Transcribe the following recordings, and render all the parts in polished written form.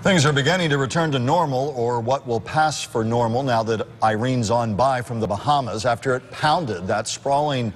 Things are beginning to return to normal, or what will pass for normal, now that Irene's on by from the Bahamas after it pounded that sprawling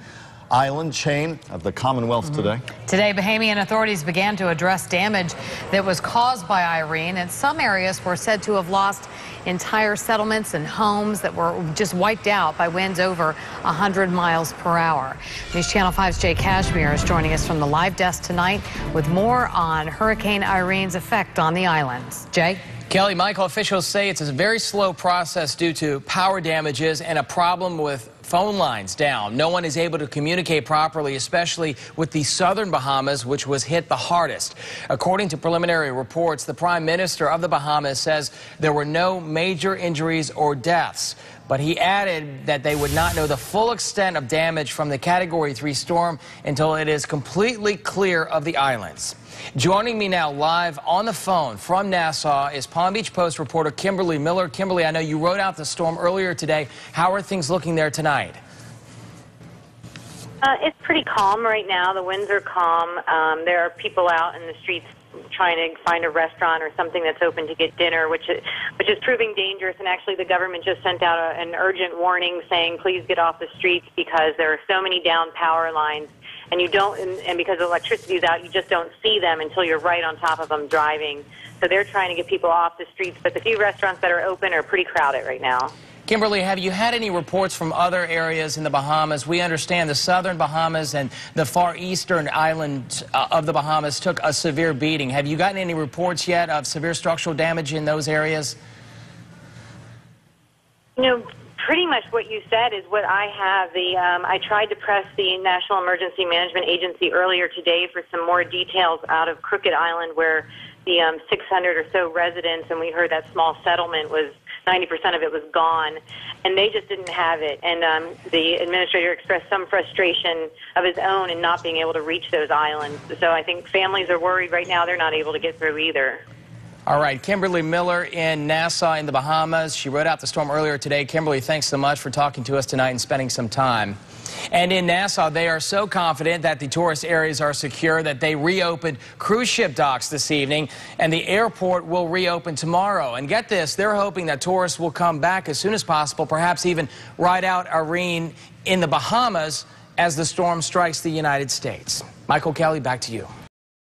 island chain of the Commonwealth today. Today, Bahamian authorities began to address damage that was caused by Irene, and some areas were said to have lost entire settlements and homes that were just wiped out by winds over 100 miles per hour. News Channel 5's Jay Cashmere is joining us from the live desk tonight with more on Hurricane Irene's effect on the islands. Jay? Kelly, Michael, officials say it's a very slow process due to power damages and a problem with phone lines down. No one is able to communicate properly, especially with the southern Bahamas, which was hit the hardest. According to preliminary reports, the Prime Minister of the Bahamas says there were no major injuries or deaths. But he added that they would not know the full extent of damage from the Category 3 storm until it is completely clear of the islands. Joining me now live on the phone from Nassau is Palm Beach Post reporter Kimberly Miller. Kimberly, I know you wrote out the storm earlier today. How are things looking there tonight? It's pretty calm right now. The winds are calm. There are people out in the streets trying to find a restaurant or something that's open to get dinner, which is proving dangerous. And actually, the government just sent out an urgent warning saying, please get off the streets because there are so many down power lines. And and because electricity is out, you just don't see them until you're right on top of them driving. So they're trying to get people off the streets. But the few restaurants that are open are pretty crowded right now. Kimberly, have you had any reports from other areas in the Bahamas? We understand the southern Bahamas and the far eastern island of the Bahamas took a severe beating. Have you gotten any reports yet of severe structural damage in those areas? You know, pretty much what you said is what I have. I tried to press the National Emergency Management Agency earlier today for some more details out of Crooked Island, where the 600 or so residents, and we heard that small settlement was 90% of it was gone, and they just didn't have it. And the administrator expressed some frustration of his own in not being able to reach those islands. So I think families are worried right now. They're not able to get through either. All right, Kimberly Miller in Nassau in the Bahamas. She wrote out the storm earlier today. Kimberly, thanks so much for talking to us tonight and spending some time. And in Nassau, they are so confident that the tourist areas are secure that they reopened cruise ship docks this evening, and the airport will reopen tomorrow. And get this, they're hoping that tourists will come back as soon as possible, perhaps even ride out Irene in the Bahamas as the storm strikes the United States. Michael, Kelly, back to you.